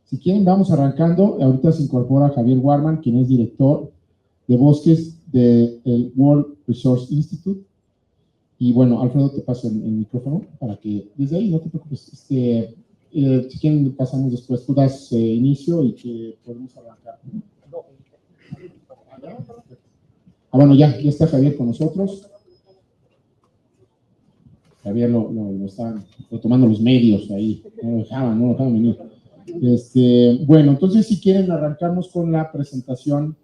Si quieren, vamos arrancando. Ahorita se incorpora Javier Warman, quien es director de bosques del World Resource Institute. Y bueno, Alfredo, te paso el micrófono para que desde ahí no te preocupes. Si quieren, pasamos después. Tú das inicio y que podemos arrancar. Bueno, ya está Javier con nosotros. Javier lo estaban tomando los medios ahí, no lo dejaban venir. Bueno, entonces si quieren arrancamos con la presentación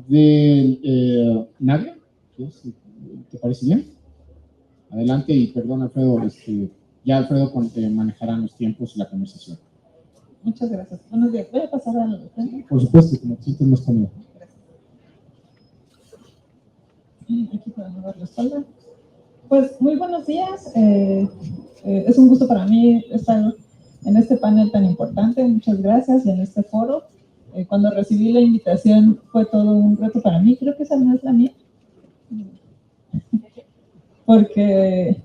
de Nadia. ¿Te parece bien? Adelante y perdón, Alfredo, ya Alfredo manejará los tiempos y la conversación. Muchas gracias. Buenos días. Voy a pasar a la... Por supuesto, como te sientes más cómodo. Aquí podemos dar la espalda. Pues muy buenos días. Es un gusto para mí estar en este panel tan importante. Muchas gracias. Y en este foro. Cuando recibí la invitación fue todo un reto para mí. Creo que esa no es la mía. Porque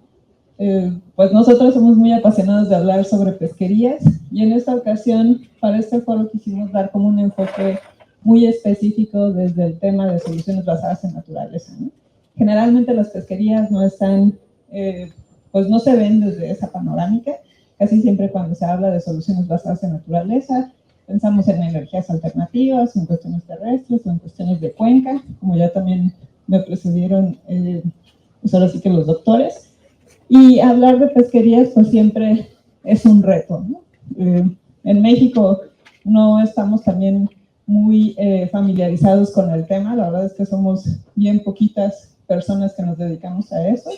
pues nosotros somos muy apasionados de hablar sobre pesquerías y en esta ocasión para este foro quisimos dar como un enfoque muy específico desde el tema de soluciones basadas en naturaleza, ¿no? Generalmente las pesquerías no están, pues no se ven desde esa panorámica. Casi siempre cuando se habla de soluciones basadas en naturaleza pensamos en energías alternativas, en cuestiones terrestres o en cuestiones de cuenca, como ya también me precedieron pues ahora sí que los doctores. Y hablar de pesquerías pues siempre es un reto, ¿no? En México no estamos también muy familiarizados con el tema. La verdad es que somos bien poquitas personas que nos dedicamos a eso.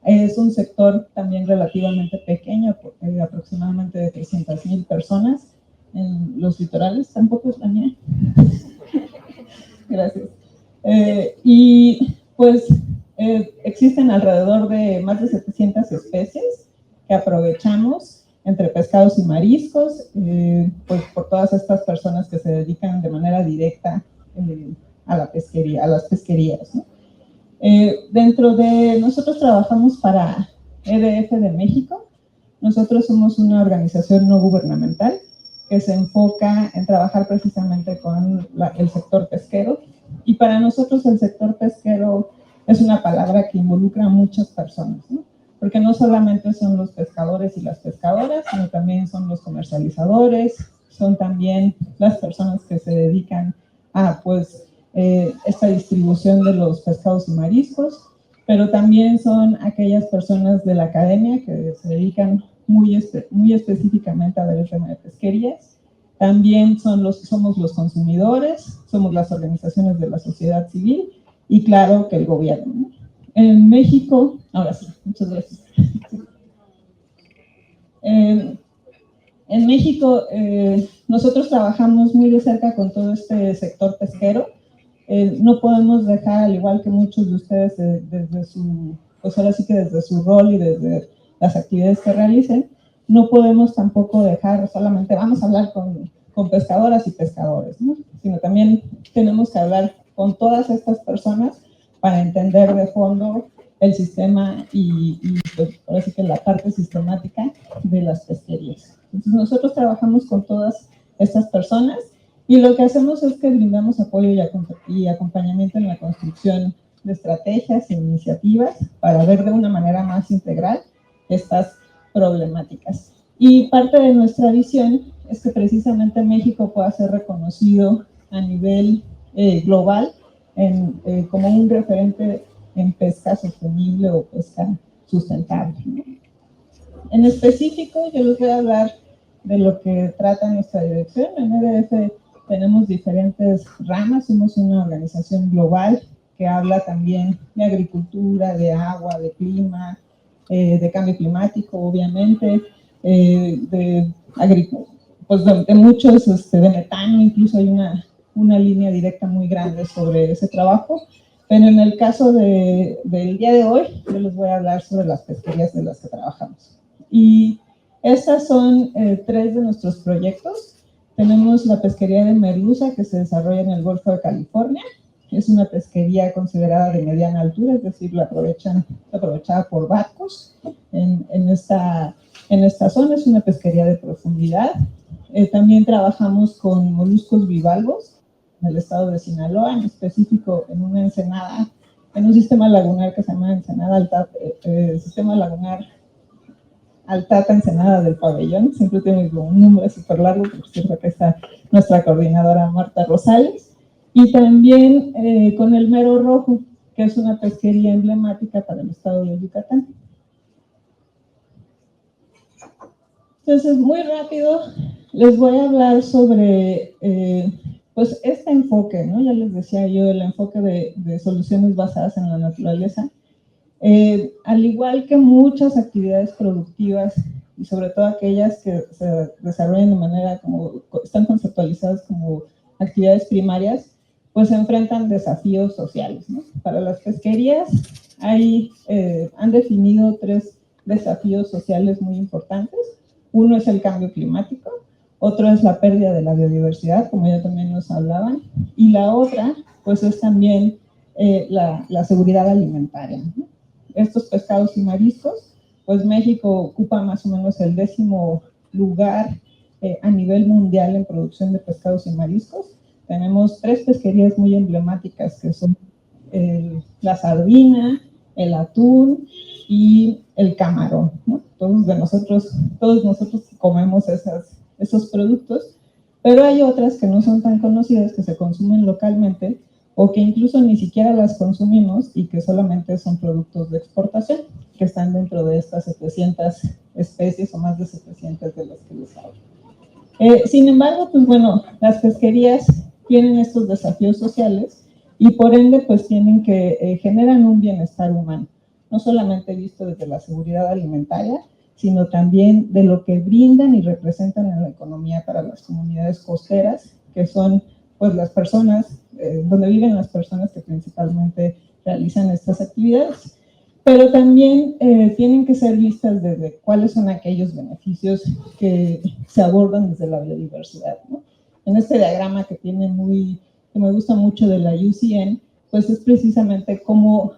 Es un sector también relativamente pequeño, aproximadamente de 300,000 personas en los litorales. Tampoco es la mía. Gracias. Y pues existen alrededor de más de 700 especies que aprovechamos entre pescados y mariscos, pues por todas estas personas que se dedican de manera directa a la pesquería, a las pesquerías, ¿no? Dentro de nosotros trabajamos para EDF de México. Nosotros somos una organización no gubernamental que se enfoca en trabajar precisamente con el sector pesquero. Y para nosotros el sector pesquero es una palabra que involucra a muchas personas, ¿no? Porque no solamente son los pescadores y las pescadoras, sino también son los comercializadores, son también las personas que se dedican a pues esta distribución de los pescados y mariscos, pero también son aquellas personas de la academia que se dedican muy específicamente a ver el tema de pesquerías. También somos los consumidores, somos las organizaciones de la sociedad civil y claro que el gobierno, ¿no? En México, ahora sí, muchas gracias. En México nosotros trabajamos muy de cerca con todo este sector pesquero. No podemos dejar, al igual que muchos de ustedes, desde su, pues ahora sí que desde su rol y desde las actividades que realicen, no podemos tampoco dejar solamente, vamos a hablar con pescadoras y pescadores, ¿no? Sino también tenemos que hablar con todas estas personas para entender de fondo el sistema y pues, ahora sí que la parte sistemática de las pesquerías. Entonces nosotros trabajamos con todas estas personas y lo que hacemos es que brindamos apoyo y acompañamiento en la construcción de estrategias e iniciativas para ver de una manera más integral estas problemáticas. Y parte de nuestra visión es que precisamente México pueda ser reconocido a nivel global como un referente en pesca sostenible o pesca sustentable, ¿no? En específico, yo les voy a hablar de lo que trata nuestra dirección. En EDF tenemos diferentes ramas, somos una organización global que habla también de agricultura, de agua, de clima, de cambio climático, obviamente, de muchos, de metano, incluso hay una línea directa muy grande sobre ese trabajo. Pero en el caso del día de hoy, yo les voy a hablar sobre las pesquerías de las que trabajamos. Y estas son 3 de nuestros proyectos. Tenemos la pesquería de merluza que se desarrolla en el Golfo de California. Es una pesquería considerada de mediana altura, es decir, la aprovechada por barcos en en esta zona, es una pesquería de profundidad. También trabajamos con moluscos bivalvos en el estado de Sinaloa, en específico en una ensenada, en un sistema lagunar que se llama Ensenada Altata, sistema lagunar Altata Ensenada del Pabellón. Siempre tiene un nombre súper largo, por cierto que está nuestra coordinadora Marta Rosales. Y también con el mero rojo, que es una pesquería emblemática para el estado de Yucatán. Entonces, muy rápido, les voy a hablar sobre pues este enfoque, ¿no? Ya les decía yo, el enfoque de soluciones basadas en la naturaleza. Al igual que muchas actividades productivas, y sobre todo aquellas que se desarrollan de manera como, están conceptualizadas como actividades primarias, pues se enfrentan desafíos sociales, ¿no? Para las pesquerías han definido 3 desafíos sociales muy importantes. Uno es el cambio climático, otro es la pérdida de la biodiversidad, como ya también nos hablaban, y la otra, pues es también la seguridad alimentaria, ¿no? Estos pescados y mariscos, pues México ocupa más o menos el 10º lugar a nivel mundial en producción de pescados y mariscos. Tenemos 3 pesquerías muy emblemáticas que son la sardina, el atún y el camarón, ¿no? Todos nosotros comemos esos productos, pero hay otras que no son tan conocidas, que se consumen localmente o que incluso ni siquiera las consumimos y que solamente son productos de exportación, que están dentro de estas 700 especies o más de 700 de las que les hablo. Sin embargo, pues bueno, las pesquerías tienen estos desafíos sociales y por ende pues tienen que generan un bienestar humano, no solamente visto desde la seguridad alimentaria, sino también de lo que brindan y representan en la economía para las comunidades costeras, que son pues las personas, donde viven las personas que principalmente realizan estas actividades. Pero también tienen que ser vistas desde cuáles son aquellos beneficios que se abordan desde la biodiversidad, ¿no? En este diagrama que me gusta mucho de la UCN, pues es precisamente cómo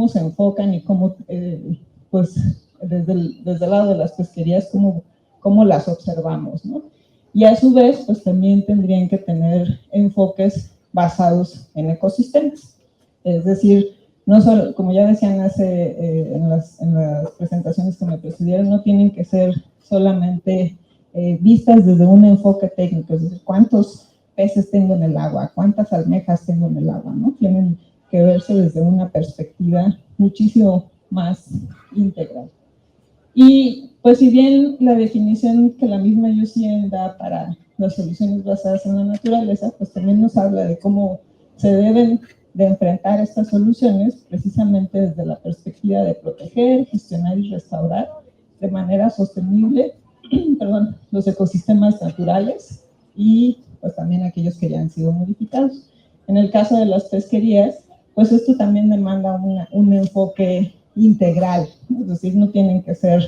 se enfocan y cómo, pues desde el lado de las pesquerías, cómo las observamos, ¿no? Y a su vez, pues también tendrían que tener enfoques basados en ecosistemas. Es decir, no solo, como ya decían en las presentaciones que me precedieron, no tienen que ser solamente vistas desde un enfoque técnico, es decir, cuántos peces tengo en el agua, cuántas almejas tengo en el agua, ¿no? Tienen que verse desde una perspectiva muchísimo más integral. Y pues si bien la definición que la misma UCN da para las soluciones basadas en la naturaleza, pues también nos habla de cómo se deben de enfrentar estas soluciones precisamente desde la perspectiva de proteger, gestionar y restaurar de manera sostenible los ecosistemas naturales y pues también aquellos que ya han sido modificados. En el caso de las pesquerías, pues esto también demanda un enfoque integral, ¿no? Es decir, no tienen que ser,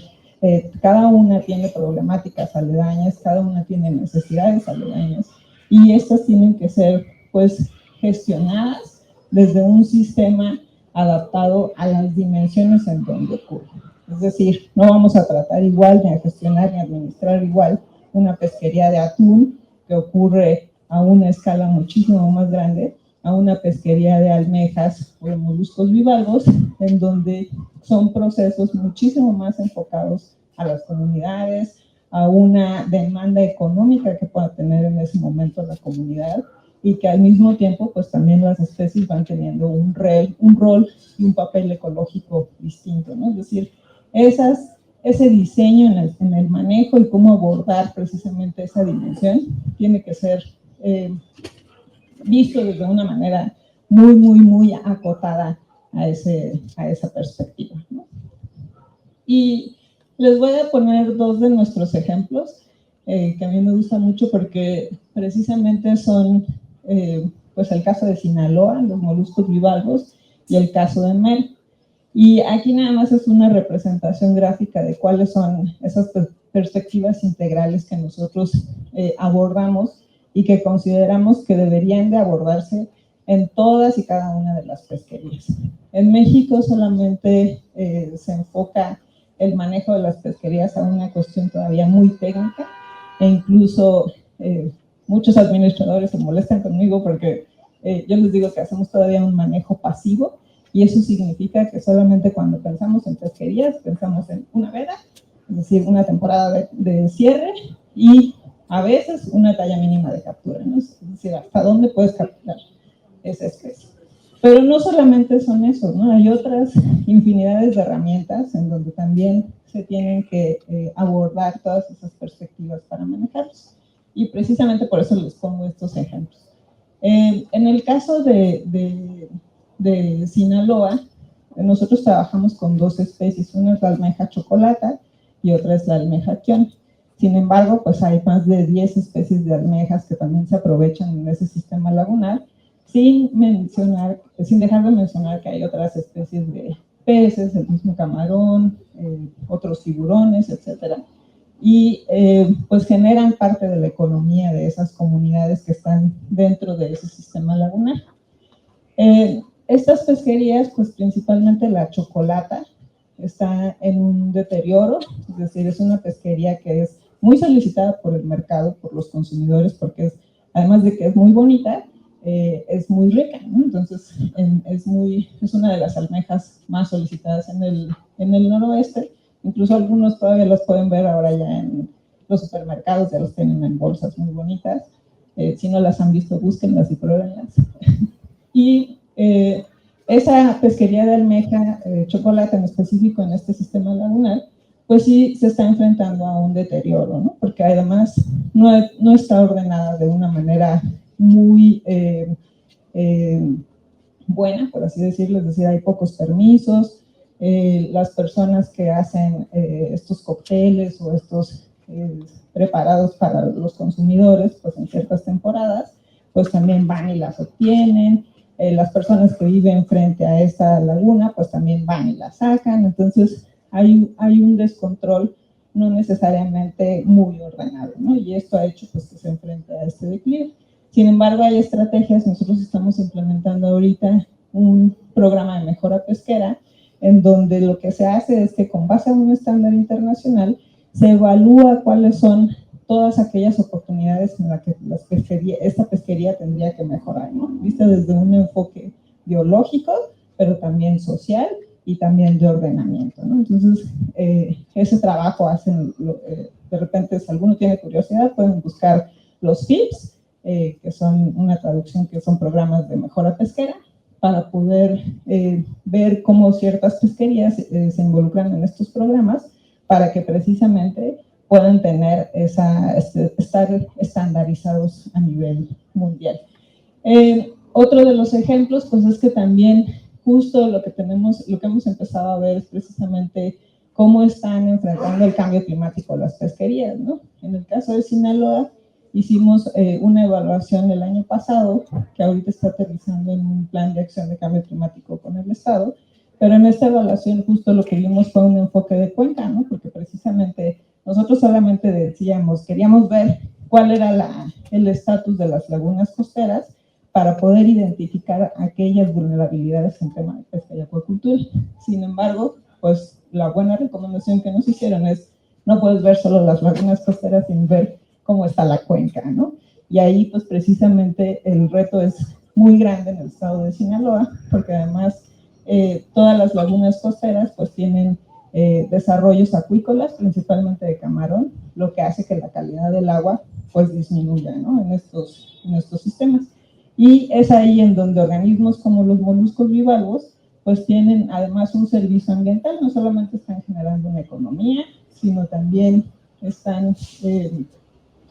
cada una tiene problemáticas aledañas, cada una tiene necesidades aledañas y estas tienen que ser pues gestionadas desde un sistema adaptado a las dimensiones en donde ocurre. Es decir, no vamos a tratar igual, ni a gestionar, ni a administrar igual una pesquería de atún que ocurre a una escala muchísimo más grande, a una pesquería de almejas o de moluscos bivalvos, en donde son procesos muchísimo más enfocados a las comunidades, a una demanda económica que pueda tener en ese momento la comunidad y que al mismo tiempo pues también las especies van teniendo un rol y un papel ecológico distinto, ¿no? Es decir, ese diseño en el manejo y cómo abordar precisamente esa dimensión tiene que ser visto desde una manera muy acotada a esa perspectiva, ¿no? Y les voy a poner 2 de nuestros ejemplos que a mí me gustan mucho porque precisamente son pues el caso de Sinaloa, los moluscos bivalvos, y el caso de Mel. Y aquí nada más es una representación gráfica de cuáles son esas perspectivas integrales que nosotros abordamos y que consideramos que deberían de abordarse en todas y cada una de las pesquerías. En México solamente se enfoca el manejo de las pesquerías a una cuestión todavía muy técnica, e incluso muchos administradores se molestan conmigo porque yo les digo que hacemos todavía un manejo pasivo, y eso significa que solamente cuando pensamos en pesquerías, pensamos en una veda, es decir, una temporada de cierre, y a veces una talla mínima de captura, ¿no? Es decir, hasta dónde puedes capturar esa especie. Pero no solamente son esos, ¿no? Hay otras infinidades de herramientas en donde también se tienen que abordar todas esas perspectivas para manejarlos. Y precisamente por eso les pongo estos ejemplos. En el caso de Sinaloa, nosotros trabajamos con dos especies. Una es la almeja chocolata y otra es la almeja quion. Sin embargo, pues hay más de 10 especies de almejas que también se aprovechan en ese sistema lagunar, sin dejar de mencionar que hay otras especies de peces, el mismo camarón, otros tiburones, etcétera. Y pues generan parte de la economía de esas comunidades que están dentro de ese sistema lagunar. Estas pesquerías, pues principalmente la chocolata, está en un deterioro, es decir, es una pesquería que es muy solicitada por el mercado, por los consumidores, porque además de que es muy bonita, es muy rica, ¿no? Entonces es una de las almejas más solicitadas en el noroeste. Incluso algunos todavía las pueden ver ahora ya en los supermercados, ya los tienen en bolsas muy bonitas. Si no las han visto, búsquenlas y pruébenlas. Y esa pesquería de almeja, chocolate en específico en este sistema lagunar, pues sí se está enfrentando a un deterioro, ¿no? Porque además no está ordenada de una manera muy buena, por así decirlo, es decir, hay pocos permisos, las personas que hacen estos cócteles o estos preparados para los consumidores, pues en ciertas temporadas, pues también van y las obtienen. Las personas que viven frente a esta laguna, pues también van y la sacan. Entonces, hay un descontrol no necesariamente muy ordenado, ¿no? Y esto ha hecho pues, que se enfrente a este declive. Sin embargo, hay estrategias. Nosotros estamos implementando ahorita un programa de mejora pesquera en donde lo que se hace es que con base a un estándar internacional se evalúa cuáles son todas aquellas oportunidades en las que esta pesquería tendría que mejorar, ¿no? Vista desde un enfoque biológico, pero también social y también de ordenamiento, ¿no? Entonces, ese trabajo hacen, de repente, si alguno tiene curiosidad, pueden buscar los FIPS, que son una traducción que son programas de mejora pesquera, para poder ver cómo ciertas pesquerías se involucran en estos programas para que precisamente puedan tener estar estandarizados a nivel mundial. Otro de los ejemplos, pues es que también justo lo que hemos empezado a ver es precisamente cómo están enfrentando el cambio climático las pesquerías, ¿no? En el caso de Sinaloa, hicimos una evaluación el año pasado, que ahorita está aterrizando en un plan de acción de cambio climático con el Estado, pero en esta evaluación justo lo que vimos fue un enfoque de cuenca, ¿no? Porque precisamente nosotros solamente queríamos ver cuál era el estatus de las lagunas costeras para poder identificar aquellas vulnerabilidades en tema de pesca y acuacultura. Sin embargo, pues la buena recomendación que nos hicieron es no puedes ver solo las lagunas costeras sin ver cómo está la cuenca, ¿no? Y ahí, pues precisamente el reto es muy grande en el estado de Sinaloa, porque además todas las lagunas costeras pues tienen desarrollos acuícolas, principalmente de camarón, lo que hace que la calidad del agua pues disminuya, ¿no? en estos sistemas. Y es ahí en donde organismos como los moluscos bivalvos pues tienen además un servicio ambiental, no solamente están generando una economía, sino también están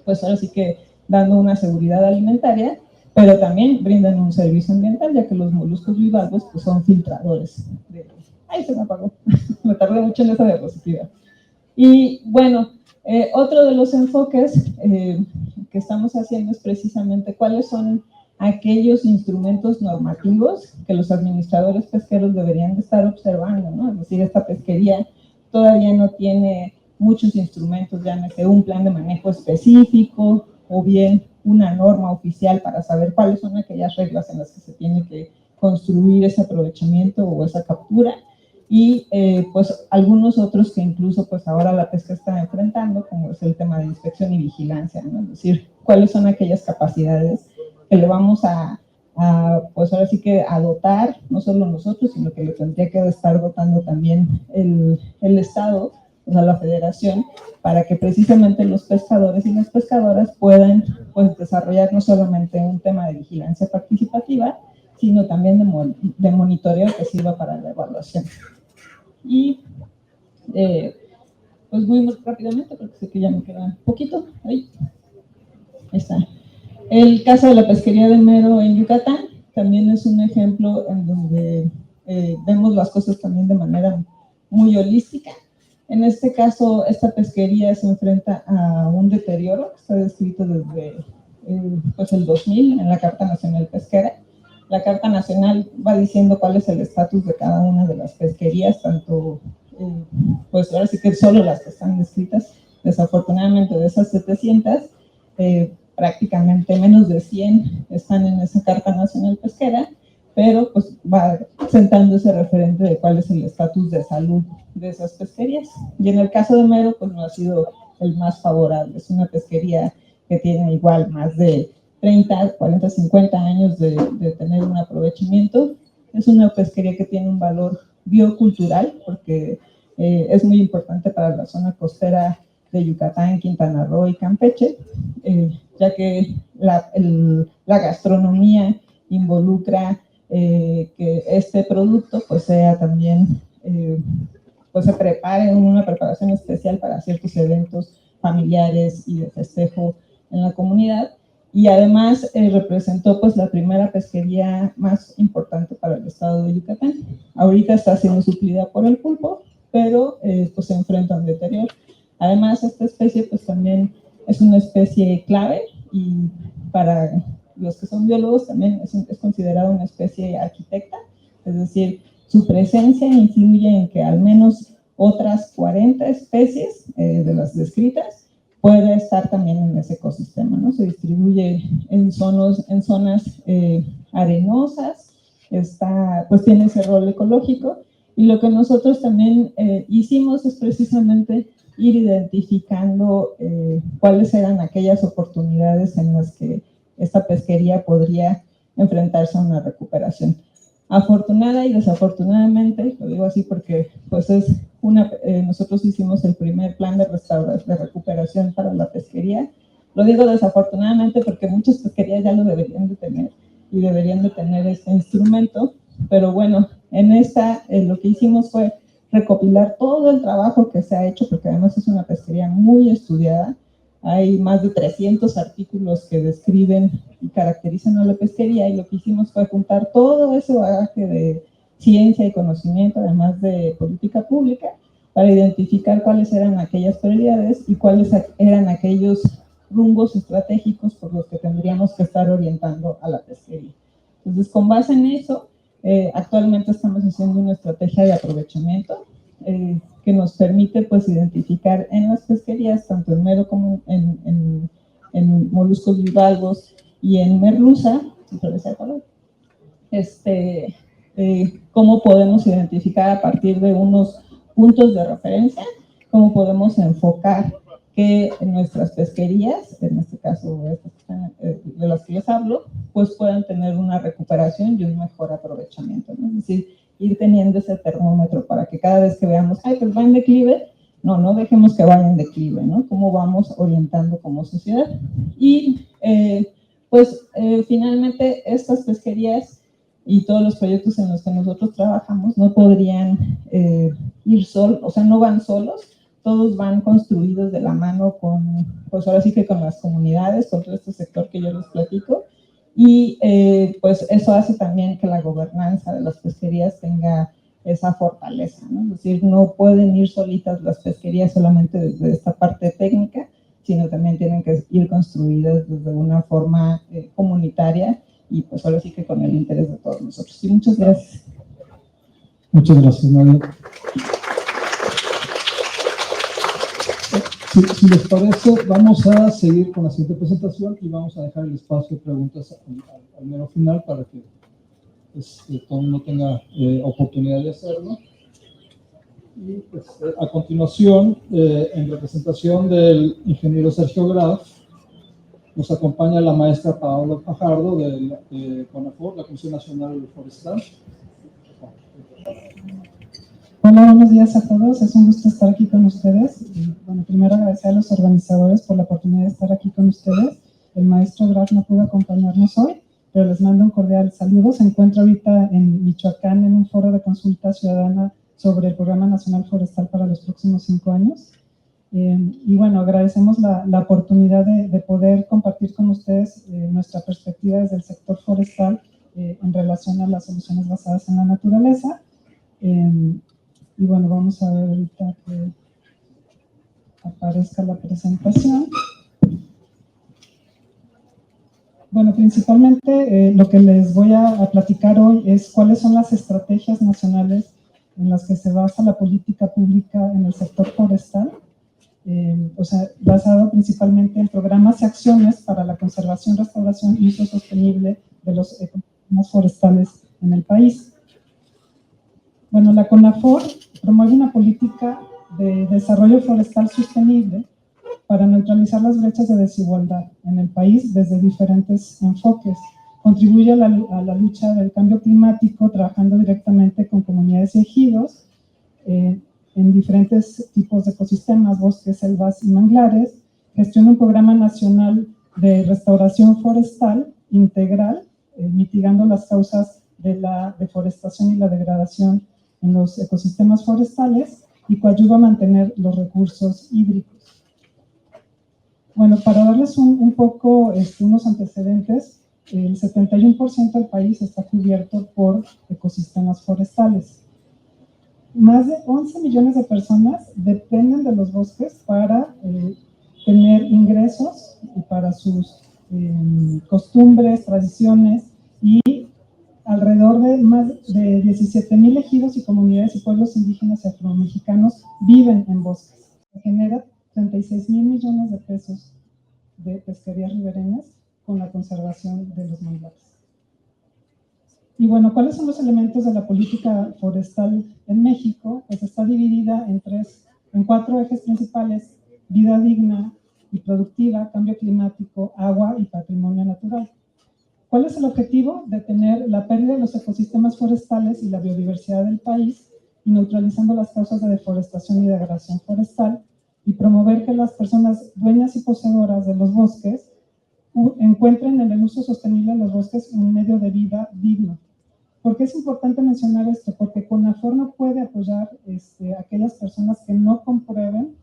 pues ahora sí que dando una seguridad alimentaria, pero también brindan un servicio ambiental, ya que los moluscos bivalvos pues, son filtradores. ¡Ay, se me apagó! Me tardé mucho en esa diapositiva. Y bueno, otro de los enfoques que estamos haciendo es precisamente cuáles son aquellos instrumentos normativos que los administradores pesqueros deberían de estar observando, ¿no? Es decir, esta pesquería todavía no tiene muchos instrumentos, llámese un plan de manejo específico o bien una norma oficial para saber cuáles son aquellas reglas en las que se tiene que construir ese aprovechamiento o esa captura. y pues algunos otros que incluso pues ahora la pesca está enfrentando, como es el tema de inspección y vigilancia, ¿no? Es decir, cuáles son aquellas capacidades que le vamos a pues ahora sí que a dotar, no solo nosotros, sino que le tendría que estar dotando también el Estado, o sea, la Federación, para que precisamente los pescadores y las pescadoras puedan pues desarrollar no solamente un tema de vigilancia participativa, sino también de monitoreo que sirva para la evaluación. Y pues muy rápidamente, porque sé que ya me queda un poquito, ahí está. El caso de la pesquería del mero en Yucatán también es un ejemplo en donde vemos las cosas también de manera muy holística. En este caso, esta pesquería se enfrenta a un deterioro que está descrito desde pues el 2000 en la Carta Nacional Pesquera. La Carta Nacional va diciendo cuál es el estatus de cada una de las pesquerías, tanto, pues ahora sí que solo las que están descritas. Desafortunadamente, de esas 700, prácticamente menos de 100 están en esa Carta Nacional Pesquera, pero pues va sentando ese referente de cuál es el estatus de salud de esas pesquerías. Y en el caso de Mero, pues no ha sido el más favorable. Es una pesquería que tiene igual más de 30, 40, 50 años de tener un aprovechamiento. Es una pesquería que tiene un valor biocultural, porque es muy importante para la zona costera de Yucatán, Quintana Roo y Campeche, ya que la gastronomía involucra que este producto pues sea también, pues se prepare en una preparación especial para ciertos eventos familiares y de festejo en la comunidad. Y además representó pues la primera pesquería más importante para el estado de Yucatán. Ahorita está siendo suplida por el pulpo, pero pues se enfrenta a un deterioro. Además, esta especie pues también es una especie clave y para los que son biólogos también es considerada una especie arquitecta, es decir, su presencia influye en que al menos otras 40 especies de las descritas puede estar también en ese ecosistema, ¿no? Se distribuye en zonas arenosas, pues tiene ese rol ecológico, y lo que nosotros también hicimos es precisamente ir identificando cuáles eran aquellas oportunidades en las que esta pesquería podría enfrentarse a una recuperación. Afortunada y desafortunadamente, lo digo así porque pues nosotros hicimos el primer plan de recuperación para la pesquería. Lo digo desafortunadamente porque muchas pesquerías ya lo deberían de tener y deberían de tener este instrumento, pero bueno, en esta lo que hicimos fue recopilar todo el trabajo que se ha hecho, porque además es una pesquería muy estudiada. Hay más de 300 artículos que describen y caracterizan a la pesquería, y lo que hicimos fue juntar todo ese bagaje de ciencia y conocimiento, además de política pública, para identificar cuáles eran aquellas prioridades y cuáles eran aquellos rumbos estratégicos por los que tendríamos que estar orientando a la pesquería. Entonces, con base en eso, actualmente estamos haciendo una estrategia de aprovechamiento que nos permite pues identificar en las pesquerías, tanto en mero como en moluscos bivalvos y en merluza, cómo podemos identificar a partir de unos puntos de referencia, cómo podemos enfocar que nuestras pesquerías, en este caso de las que les hablo, pues puedan tener una recuperación y un mejor aprovechamiento, ¿no? Es decir, ir teniendo ese termómetro para que cada vez que veamos, ay, pues va en declive, no dejemos que vaya en declive, ¿no? Cómo vamos orientando como sociedad. Y finalmente estas pesquerías y todos los proyectos en los que nosotros trabajamos no podrían ir solos, o sea, no van solos, todos van construidos de la mano con, pues ahora sí que con las comunidades, con todo este sector que yo les platico, y pues eso hace también que la gobernanza de las pesquerías tenga esa fortaleza, ¿no? Es decir, no pueden ir solitas las pesquerías solamente desde esta parte técnica, sino también tienen que ir construidas desde una forma comunitaria, y pues ahora sí que con el interés de todos nosotros. Y muchas gracias. Muchas gracias, Nadia. Si les parece, vamos a seguir con la siguiente presentación y vamos a dejar el espacio de preguntas al mero final para que todo el mundo tenga oportunidad de hacerlo. Y pues, a continuación, en representación del ingeniero Sergio Graf, nos acompaña la maestra Paola Fajardo de CONAFOR, la Comisión Nacional Forestal. Hola, buenos días a todos. Es un gusto estar aquí con ustedes. Bueno, primero agradecer a los organizadores por la oportunidad de estar aquí con ustedes. El maestro Graf no pudo acompañarnos hoy, pero les mando un cordial saludo. Se encuentra ahorita en Michoacán en un foro de consulta ciudadana sobre el Programa Nacional Forestal para los próximos 5 años. Y bueno, agradecemos la oportunidad de poder compartir con ustedes nuestra perspectiva desde el sector forestal en relación a las soluciones basadas en la naturaleza. Y bueno, vamos a ver ahorita que aparezca la presentación. Bueno, principalmente lo que les voy a platicar hoy es cuáles son las estrategias nacionales en las que se basa la política pública en el sector forestal. O sea, basado principalmente en programas y acciones para la conservación, restauración y uso sostenible de los ecosistemas forestales en el país. Bueno, la CONAFOR promueve una política de desarrollo forestal sostenible para neutralizar las brechas de desigualdad en el país desde diferentes enfoques. Contribuye a la lucha del cambio climático trabajando directamente con comunidades y ejidos en diferentes tipos de ecosistemas, bosques, selvas y manglares. Gestiona un programa nacional de restauración forestal integral, mitigando las causas de la deforestación y la degradación en los ecosistemas forestales y coadyuva a mantener los recursos hídricos. Bueno, para darles un poco unos antecedentes, el 71% del país está cubierto por ecosistemas forestales. Más de 11 millones de personas dependen de los bosques para tener ingresos y para sus costumbres, tradiciones, y alrededor de más de 17,000 ejidos y comunidades y pueblos indígenas y afromexicanos viven en bosques. Se genera 36,000 millones de pesos de pesquerías ribereñas con la conservación de los manglares. Y bueno, ¿cuáles son los elementos de la política forestal en México? Pues está dividida en 4 ejes principales: vida digna y productiva, cambio climático, agua y patrimonio natural. ¿Cuál es el objetivo? Detener la pérdida de los ecosistemas forestales y la biodiversidad del país, y neutralizando las causas de deforestación y degradación forestal, y promover que las personas dueñas y poseedoras de los bosques encuentren en el uso sostenible de los bosques un medio de vida digno. ¿Por qué es importante mencionar esto? Porque CONAFOR no puede apoyar a aquellas personas que no comprueben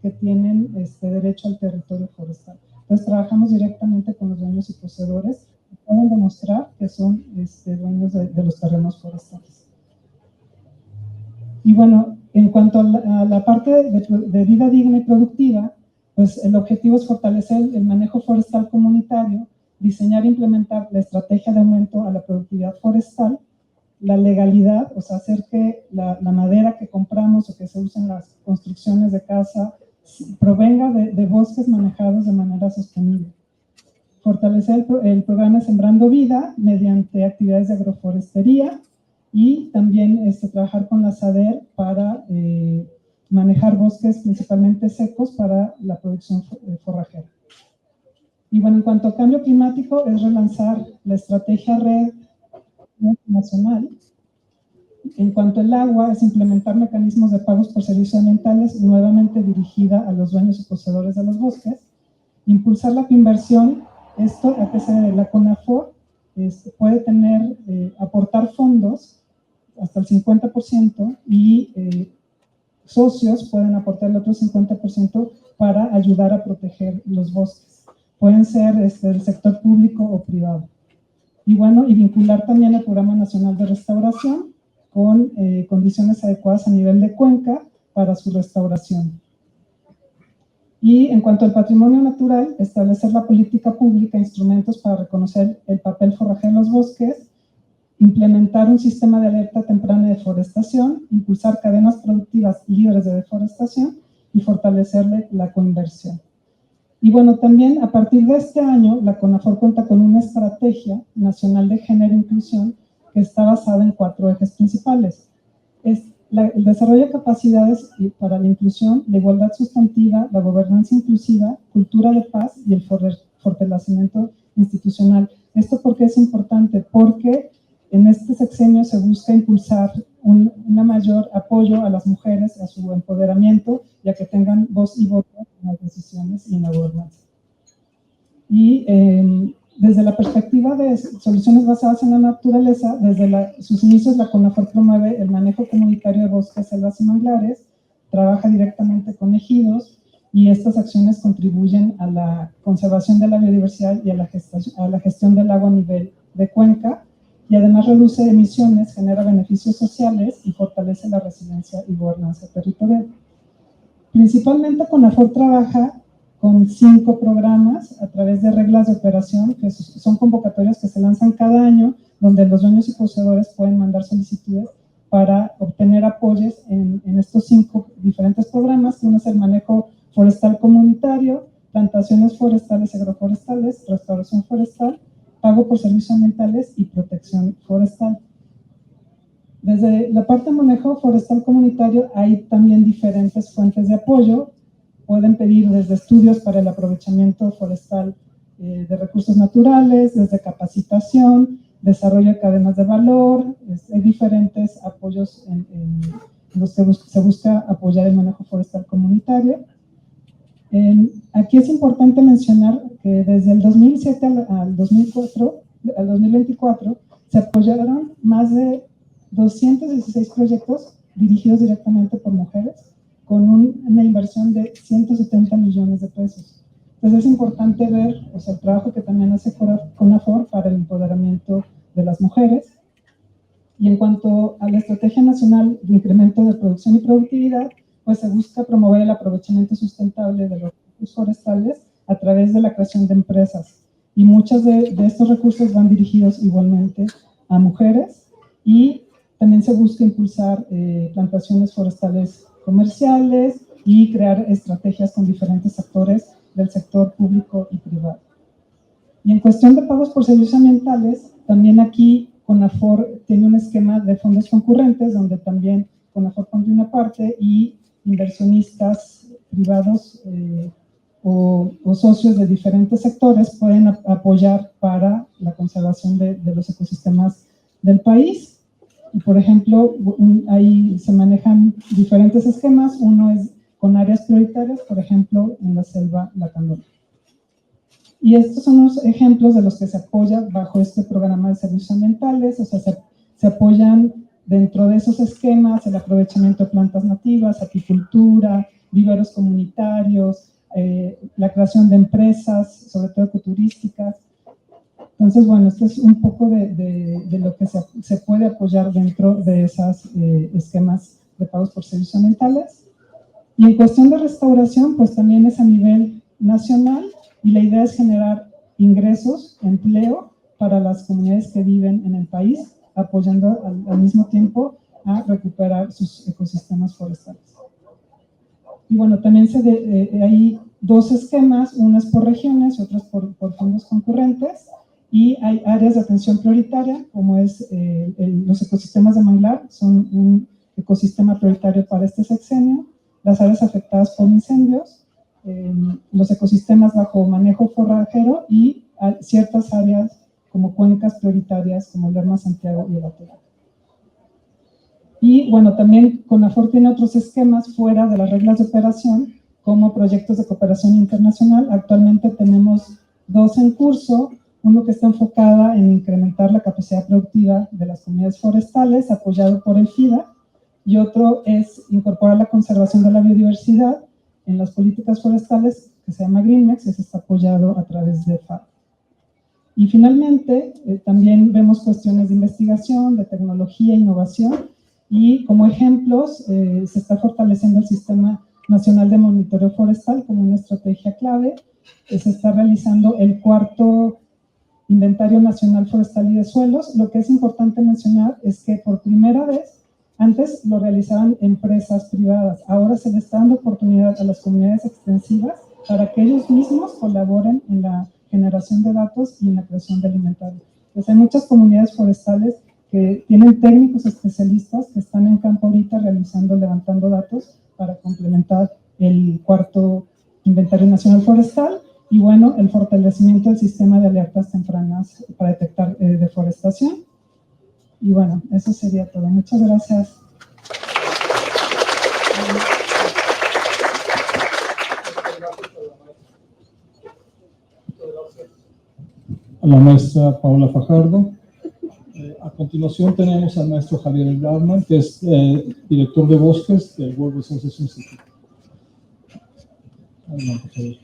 que tienen derecho al territorio forestal. Entonces trabajamos directamente con los dueños y poseedores que pueden demostrar que son dueños de los terrenos forestales. Y bueno, en cuanto a la parte de vida digna y productiva, pues el objetivo es fortalecer el manejo forestal comunitario, diseñar e implementar la estrategia de aumento a la productividad forestal, la legalidad, o sea, hacer que la madera que compramos o que se usa en las construcciones de casa provenga de bosques manejados de manera sostenible. Fortalecer el programa Sembrando Vida mediante actividades de agroforestería, y también trabajar con la SADER para manejar bosques principalmente secos para la producción forrajera. Y bueno, en cuanto a cambio climático, es relanzar la estrategia red nacional. En cuanto al agua, es implementar mecanismos de pagos por servicios ambientales nuevamente dirigida a los dueños y poseedores de los bosques. Impulsar la coinversión, esto a que la CONAFOR puede aportar fondos hasta el 50%, y socios pueden aportar el otro 50% para ayudar a proteger los bosques. Pueden ser del sector público o privado. Y bueno, y vincular también el Programa Nacional de Restauración con condiciones adecuadas a nivel de cuenca para su restauración. Y en cuanto al patrimonio natural, establecer la política pública, instrumentos para reconocer el papel forrajero en los bosques, implementar un sistema de alerta temprana de deforestación, impulsar cadenas productivas libres de deforestación y fortalecerle la coinversión. Y bueno, también a partir de este año, la CONAFOR cuenta con una estrategia nacional de género e inclusión que está basada en 4 ejes principales. el desarrollo de capacidades para la inclusión, la igualdad sustantiva, la gobernanza inclusiva, cultura de paz y el fortalecimiento institucional. ¿Esto por qué es importante? Porque en este sexenio se busca impulsar un mayor apoyo a las mujeres, a su empoderamiento y a que tengan voz y voto en las decisiones y en la gobernanza. Y desde la perspectiva de soluciones basadas en la naturaleza, desde sus inicios la CONAFOR promueve el manejo comunitario de bosques, selvas y manglares, trabaja directamente con ejidos y estas acciones contribuyen a la conservación de la biodiversidad y a la gestión del agua a nivel de cuenca, y además reduce emisiones, genera beneficios sociales y fortalece la resiliencia y gobernanza territorial. Principalmente CONAFOR trabaja con 5 programas a través de reglas de operación, que son convocatorias que se lanzan cada año, donde los dueños y poseedores pueden mandar solicitudes para obtener apoyos en estos 5 diferentes programas, que uno es el manejo forestal comunitario, plantaciones forestales y agroforestales, restauración forestal, pago por servicios ambientales y protección forestal. Desde la parte de manejo forestal comunitario hay también diferentes fuentes de apoyo. Pueden pedir desde estudios para el aprovechamiento forestal de recursos naturales, desde capacitación, desarrollo de cadenas de valor. Hay diferentes apoyos en los que se busca apoyar el manejo forestal comunitario. Aquí es importante mencionar que desde el 2007 al 2024 se apoyaron más de 216 proyectos dirigidos directamente por mujeres, con una inversión de 170 millones de pesos. Entonces es importante ver el trabajo que también hace CONAFOR para el empoderamiento de las mujeres. Y en cuanto a la Estrategia Nacional de Incremento de Producción y Productividad, pues se busca promover el aprovechamiento sustentable de los recursos forestales a través de la creación de empresas. Y muchos de estos recursos van dirigidos igualmente a mujeres, y también se busca impulsar plantaciones forestales comerciales y crear estrategias con diferentes actores del sector público y privado. Y en cuestión de pagos por servicios ambientales, también aquí CONAFOR tiene un esquema de fondos concurrentes, donde también CONAFOR pone una parte y inversionistas privados o socios de diferentes sectores pueden apoyar para la conservación de los ecosistemas del país. Y por ejemplo, ahí se manejan diferentes esquemas. Uno es con áreas prioritarias, por ejemplo, en la selva lacandona. Y estos son los ejemplos de los que se apoya bajo este programa de servicios ambientales. O sea, se apoyan dentro de esos esquemas el aprovechamiento de plantas nativas, apicultura, viveros comunitarios, la creación de empresas, sobre todo ecoturísticas. Entonces, bueno, esto es un poco de lo que se puede apoyar dentro de esos esquemas de pagos por servicios ambientales. Y en cuestión de restauración, pues también es a nivel nacional, y la idea es generar ingresos, empleo para las comunidades que viven en el país, apoyando al mismo tiempo a recuperar sus ecosistemas forestales. Y bueno, también hay 2 esquemas, uno es por regiones y otro es por fondos concurrentes, y hay áreas de atención prioritaria, como es los ecosistemas de manglar, son un ecosistema prioritario para este sexenio, las áreas afectadas por incendios, los ecosistemas bajo manejo forrajero y ciertas áreas como cuencas prioritarias como Lerma, Santiago y el Atoyac. Y bueno, también CONAFOR tiene otros esquemas fuera de las reglas de operación, como proyectos de cooperación internacional. Actualmente tenemos 2 en curso, uno que está enfocada en incrementar la capacidad productiva de las comunidades forestales, apoyado por el FIDA, y otro es incorporar la conservación de la biodiversidad en las políticas forestales, que se llama GreenMex, y se está apoyado a través de FAO. Y finalmente, también vemos cuestiones de investigación, de tecnología e innovación, y como ejemplos, se está fortaleciendo el Sistema Nacional de Monitoreo Forestal como una estrategia clave. Se está realizando el 4º Inventario Nacional Forestal y de Suelos. Lo que es importante mencionar es que por primera vez, antes lo realizaban empresas privadas, ahora se les está dando oportunidad a las comunidades extensivas para que ellos mismos colaboren en la generación de datos y en la creación de inventarios. Pues hay muchas comunidades forestales que tienen técnicos especialistas que están en campo ahorita levantando datos para complementar el cuarto Inventario Nacional Forestal y bueno, el fortalecimiento del sistema de alertas tempranas para detectar deforestación. Y bueno, eso sería todo. Muchas gracias. A la maestra Paola Fajardo. A continuación tenemos al maestro Javier Gladman, que es director de bosques del World Resources Institute. Adelante, Javier.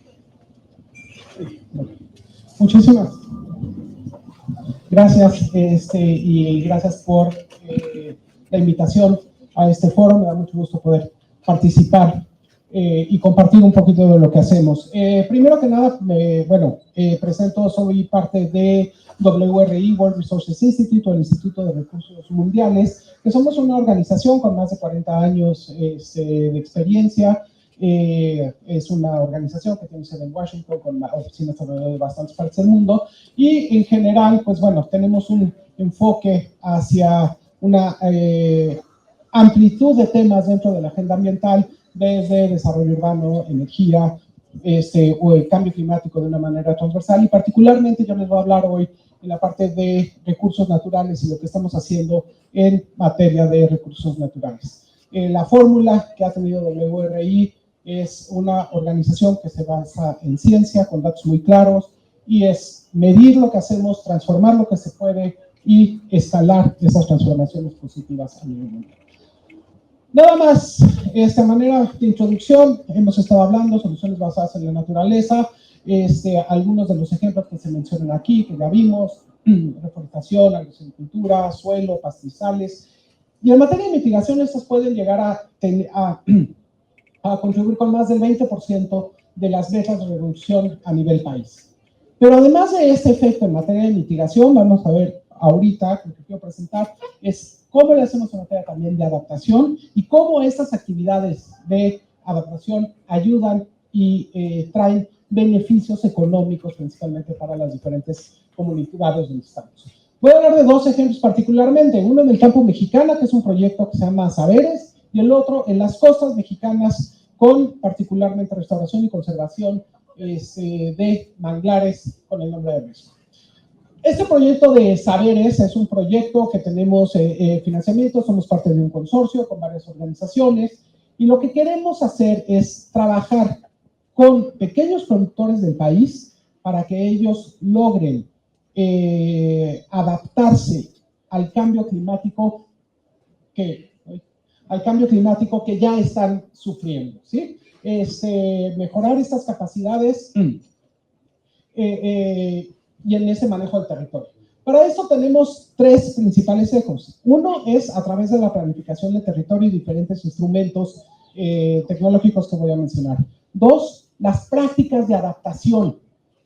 Muchísimas gracias y gracias por la invitación a este foro. Me da mucho gusto poder participar y compartir un poquito de lo que hacemos. Primero que nada, presento, soy parte de WRI, World Resources Institute, o el Instituto de Recursos Mundiales, que somos una organización con más de 40 años de experiencia. Es una organización que tiene sede en Washington, con oficinas alrededor de bastantes partes del mundo, y en general, pues bueno, tenemos un enfoque hacia una amplitud de temas dentro de la agenda ambiental, desde desarrollo urbano, energía, o el cambio climático de una manera transversal, y particularmente yo les voy a hablar hoy en la parte de recursos naturales y lo que estamos haciendo en materia de recursos naturales. La fórmula que ha tenido WRI es una organización que se basa en ciencia, con datos muy claros, y es medir lo que hacemos, transformar lo que se puede y escalar esas transformaciones positivas a nivel mundial. Nada más, esta manera de introducción, hemos estado hablando de soluciones basadas en la naturaleza, algunos de los ejemplos que se mencionan aquí, que ya vimos, reforestación, agricultura, suelo, pastizales, y en materia de mitigación, estas pueden llegar a contribuir con más del 20% de las metas de reducción a nivel país. Pero además de este efecto en materia de mitigación, vamos a ver ahorita, lo que quiero presentar, es cómo le hacemos en materia también de adaptación y cómo estas actividades de adaptación ayudan y traen beneficios económicos principalmente para las diferentes comunidades donde estamos. Voy a hablar de dos ejemplos particularmente, uno en el campo mexicano, que es un proyecto que se llama Saberes, y el otro en las costas mexicanas, con particularmente restauración y conservación de manglares con el nombre de Risco. Este proyecto de Saberes es un proyecto que tenemos financiamiento, somos parte de un consorcio con varias organizaciones, y lo que queremos hacer es trabajar con pequeños productores del país para que ellos logren adaptarse al cambio climático que ya están sufriendo, ¿sí? Mejorar estas capacidades y en ese manejo del territorio. Para esto tenemos tres principales ejes. Uno es a través de la planificación del territorio y diferentes instrumentos tecnológicos que voy a mencionar. Dos, las prácticas de adaptación,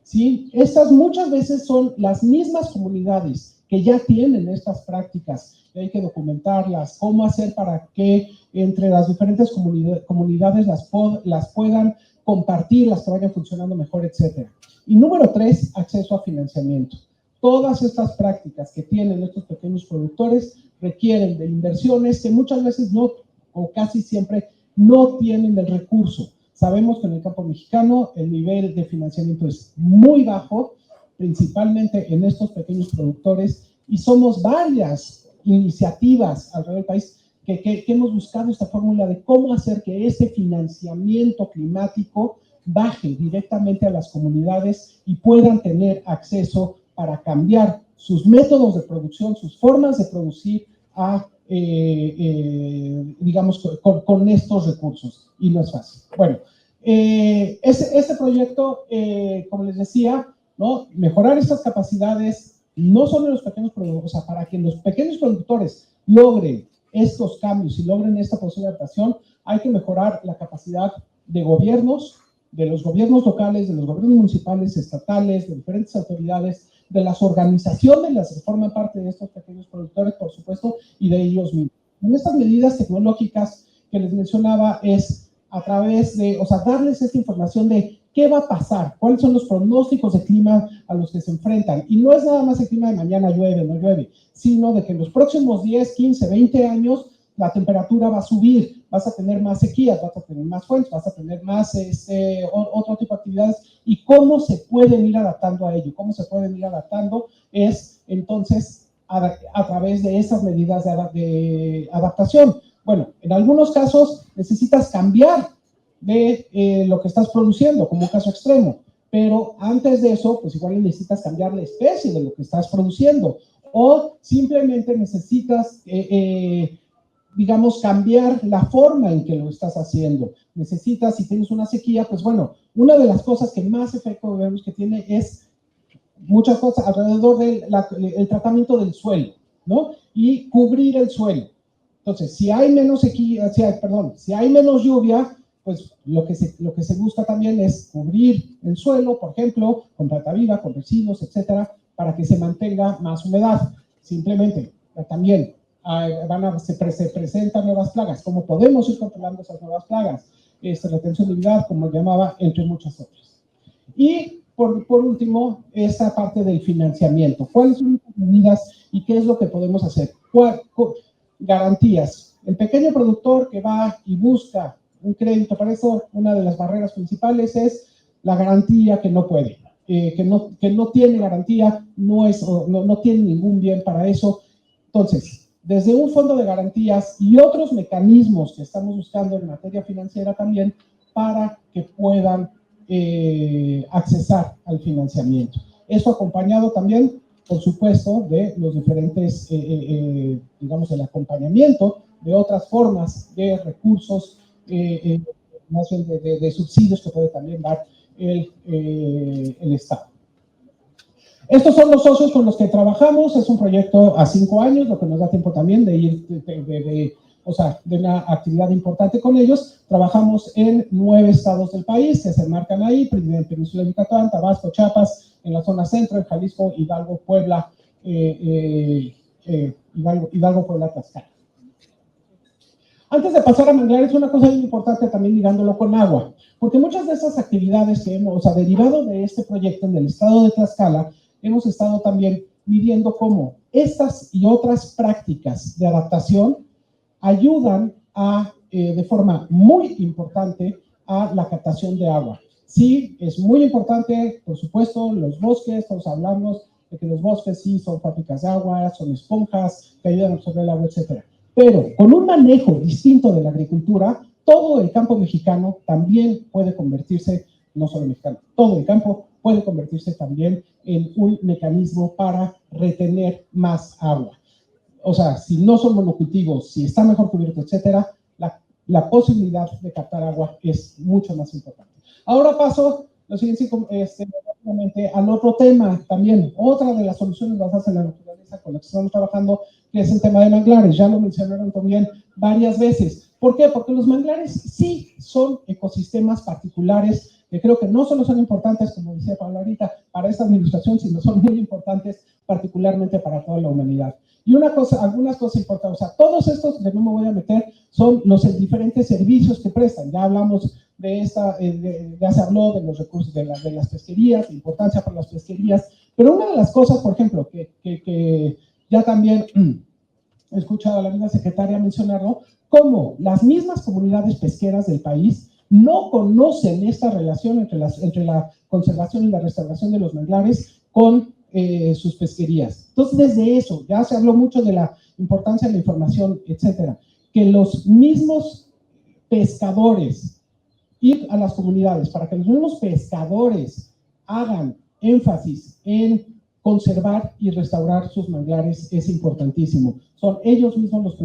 ¿sí? Estas muchas veces son las mismas comunidades que ya tienen estas prácticas, y hay que documentarlas, cómo hacer para que entre las diferentes comunidades las puedan compartir, las que vayan funcionando mejor, etc. Y número tres, acceso a financiamiento. Todas estas prácticas que tienen estos pequeños productores requieren de inversiones que muchas veces no, o casi siempre, no tienen el recurso. Sabemos que en el campo mexicano el nivel de financiamiento es muy bajo, principalmente en estos pequeños productores, y somos varias iniciativas alrededor del país que hemos buscado esta fórmula de cómo hacer que ese financiamiento climático baje directamente a las comunidades y puedan tener acceso para cambiar sus métodos de producción, sus formas de producir digamos, con estos recursos, y no es fácil. Bueno, este proyecto, como les decía, ¿no? Mejorar estas capacidades, no solo en los pequeños productores, o sea, para que los pequeños productores logren estos cambios y logren esta posible adaptación, hay que mejorar la capacidad de gobiernos, de los gobiernos locales, de los gobiernos municipales, estatales, de diferentes autoridades, de las organizaciones que forman parte de estos pequeños productores, por supuesto, y de ellos mismos. En estas medidas tecnológicas que les mencionaba es a través de, o sea, darles esta información de qué ¿qué va a pasar? ¿Cuáles son los pronósticos de clima a los que se enfrentan? Y no es nada más el clima de mañana llueve, no llueve, sino de que en los próximos 10, 15, 20 años la temperatura va a subir, vas a tener más sequías, vas a tener más fuentes, vas a tener más otro tipo de actividades, y cómo se pueden ir adaptando a ello. Cómo se pueden ir adaptando es entonces a través de esas medidas de adaptación. Bueno, en algunos casos necesitas cambiar de lo que estás produciendo, como un caso extremo, pero antes de eso, pues igual necesitas cambiar la especie de lo que estás produciendo, o simplemente necesitas, digamos, cambiar la forma en que lo estás haciendo. Necesitas, si tienes una sequía, pues bueno, una de las cosas que más efecto vemos que tiene es muchas cosas alrededor del tratamiento del suelo, ¿no? Y cubrir el suelo. Entonces, si hay menos sequía, si hay menos lluvia, pues lo que se busca también es cubrir el suelo, por ejemplo, con planta viva, con residuos, etcétera, para que se mantenga más humedad. Simplemente, también se presentan nuevas plagas. ¿Cómo podemos ir controlando esas nuevas plagas? Retención de humedad, como llamaba, entre muchas otras. Y por último, esa parte del financiamiento. ¿Cuáles son las medidas y qué es lo que podemos hacer? Garantías. El pequeño productor que va y busca un crédito para eso, una de las barreras principales es la garantía que no puede, que no tiene garantía, no tiene ningún bien para eso. Entonces, desde un fondo de garantías y otros mecanismos que estamos buscando en materia financiera también para que puedan accesar al financiamiento. Eso acompañado también, por supuesto, de los diferentes, digamos, el acompañamiento de otras formas de recursos, más bien de subsidios que puede también dar el Estado. Estos son los socios con los que trabajamos. Es un proyecto a 5 años, lo que nos da tiempo también de ir de una actividad importante con ellos. Trabajamos en 9 estados del país que se enmarcan ahí: Península de Yucatán, Tabasco, Chiapas, en la zona centro, en Jalisco, Hidalgo, Puebla, Hidalgo, Puebla, Tlaxcala. Antes de pasar a manglares, una cosa muy importante también ligándolo con agua, porque muchas de esas actividades que hemos, derivado de este proyecto en el estado de Tlaxcala, hemos estado también midiendo cómo estas y otras prácticas de adaptación ayudan de forma muy importante a la captación de agua. Sí, es muy importante, por supuesto, los bosques. Todos hablamos de que los bosques sí son fábricas de agua, son esponjas que ayudan a absorber el agua, etc. Pero con un manejo distinto de la agricultura, todo el campo mexicano también puede convertirse, no solo mexicano, todo el campo puede convertirse también en un mecanismo para retener más agua. O sea, si no son monocultivos, si está mejor cubierto, etcétera, la posibilidad de captar agua es mucho más importante. Ahora paso, lo siguiente, al otro tema también. Otra de las soluciones basadas en la naturaleza con las que estamos trabajando, que es el tema de manglares. Ya lo mencionaron también varias veces. ¿Por qué? Porque los manglares sí son ecosistemas particulares que creo que no solo son importantes, como decía Pablo ahorita, para esta administración, sino son muy importantes particularmente para toda la humanidad. Y algunas cosas importantes, o sea, todos estos, que no me voy a meter, son los diferentes servicios que prestan. Ya hablamos ya se habló de los recursos de las pesquerías, de importancia para las pesquerías, pero una de las cosas, por ejemplo, que ya también he escuchado a la misma secretaria mencionarlo, cómo las mismas comunidades pesqueras del país no conocen esta relación entre la conservación y la restauración de los manglares con sus pesquerías. Entonces, desde eso, ya se habló mucho de la importancia de la información, etcétera, que los mismos pescadores ir a las comunidades, para que los mismos pescadores hagan énfasis en conservar y restaurar sus manglares, es importantísimo. Son ellos mismos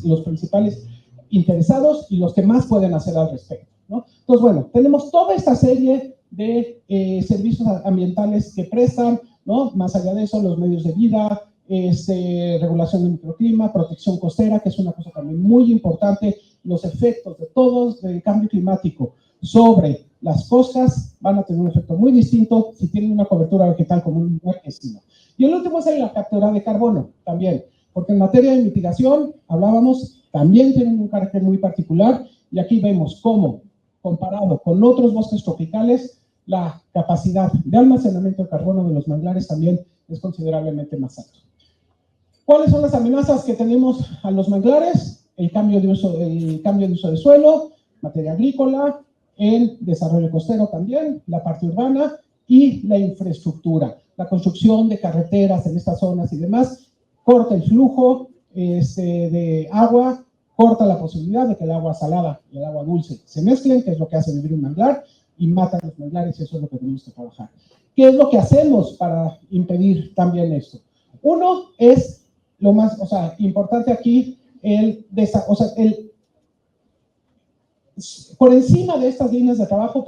los principales interesados y los que más pueden hacer al respecto, ¿no? Entonces, bueno, tenemos toda esta serie de servicios ambientales que prestan, ¿no? Más allá de eso, los medios de vida, regulación del microclima, protección costera, que es una cosa también muy importante. Los efectos de todos del cambio climático sobre las costas van a tener un efecto muy distinto si tienen una cobertura vegetal como un marquesino. Y el último es la captura de carbono también, porque en materia de mitigación, hablábamos, también tienen un carácter muy particular, y aquí vemos cómo, comparado con otros bosques tropicales, la capacidad de almacenamiento de carbono de los manglares también es considerablemente más alto. ¿Cuáles son las amenazas que tenemos a los manglares? El cambio de uso de suelo, materia agrícola, el desarrollo costero también, la parte urbana y la infraestructura. La construcción de carreteras en estas zonas y demás corta el flujo de agua, corta la posibilidad de que el agua salada y el agua dulce se mezclen, que es lo que hace vivir un manglar, y matan los manglares, y eso es lo que tenemos que trabajar. ¿Qué es lo que hacemos para impedir también esto? Uno es lo más, importante aquí, por encima de estas líneas de trabajo,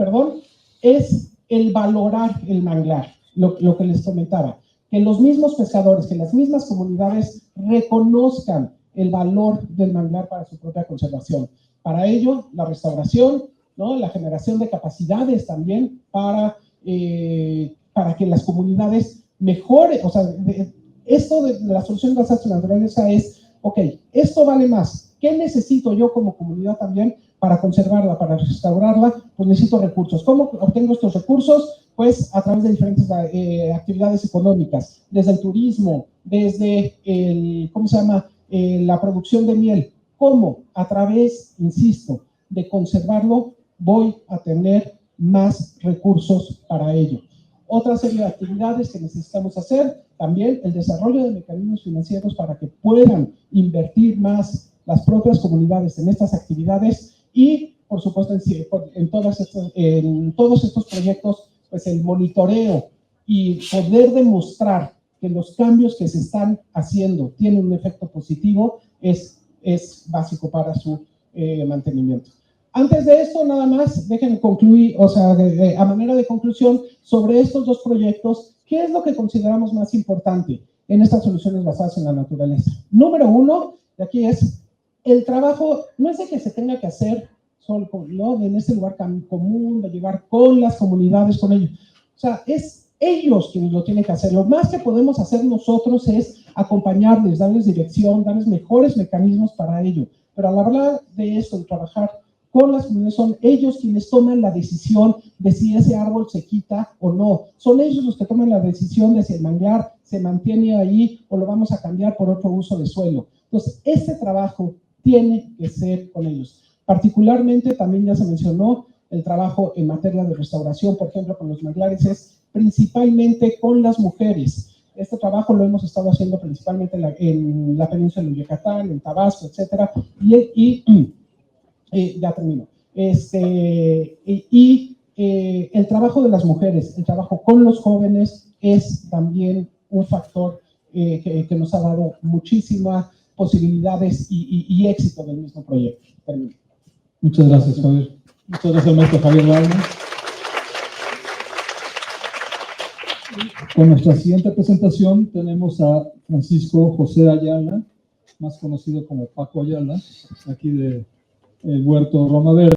es el valorar el manglar, lo que les comentaba, que los mismos pescadores, que las mismas comunidades reconozcan el valor del manglar para su propia conservación. Para ello, la restauración, ¿no? La generación de capacidades también para que las comunidades mejoren. Esto de la solución de desastres naturales es, ok, esto vale más. ¿Qué necesito yo como comunidad también para conservarla, para restaurarla? Pues necesito recursos. ¿Cómo obtengo estos recursos? Pues a través de diferentes actividades económicas, desde el turismo, desde la producción de miel. ¿Cómo? A través, insisto, de conservarlo, voy a tener más recursos para ello. Otra serie de actividades que necesitamos hacer, también el desarrollo de mecanismos financieros para que puedan invertir más las propias comunidades en estas actividades y, por supuesto, en todos estos proyectos, pues el monitoreo y poder demostrar que los cambios que se están haciendo tienen un efecto positivo es básico para su mantenimiento. Antes de esto, nada más, déjenme concluir, a manera de conclusión, sobre estos dos proyectos, ¿qué es lo que consideramos más importante en estas soluciones basadas en la naturaleza? Número uno, de aquí es, el trabajo no es de que se tenga que hacer solo, ¿no? En este lugar común, de llegar con las comunidades, con ellos. Es ellos quienes lo tienen que hacer. Lo más que podemos hacer nosotros es acompañarles, darles dirección, darles mejores mecanismos para ello. Pero al hablar de esto, de trabajar con las comunidades, son ellos quienes toman la decisión de si ese árbol se quita o no. Son ellos los que toman la decisión de si el manglar se mantiene ahí o lo vamos a cambiar por otro uso de suelo. Entonces, este trabajo tiene que ser con ellos. Particularmente, también ya se mencionó, el trabajo en materia de restauración, por ejemplo, con los manglares, es principalmente con las mujeres. Este trabajo lo hemos estado haciendo principalmente en la península de Yucatán, en Tabasco, etcétera, ya termino. El trabajo de las mujeres, el trabajo con los jóvenes es también un factor que nos ha dado muchísimas posibilidades y éxito del mismo proyecto. Termino. Muchas gracias, Javier. Muchas gracias, maestro Javier Warman. Con nuestra siguiente presentación tenemos a Francisco José Ayala, más conocido como Paco Ayala, aquí de Huerto Roma Verde.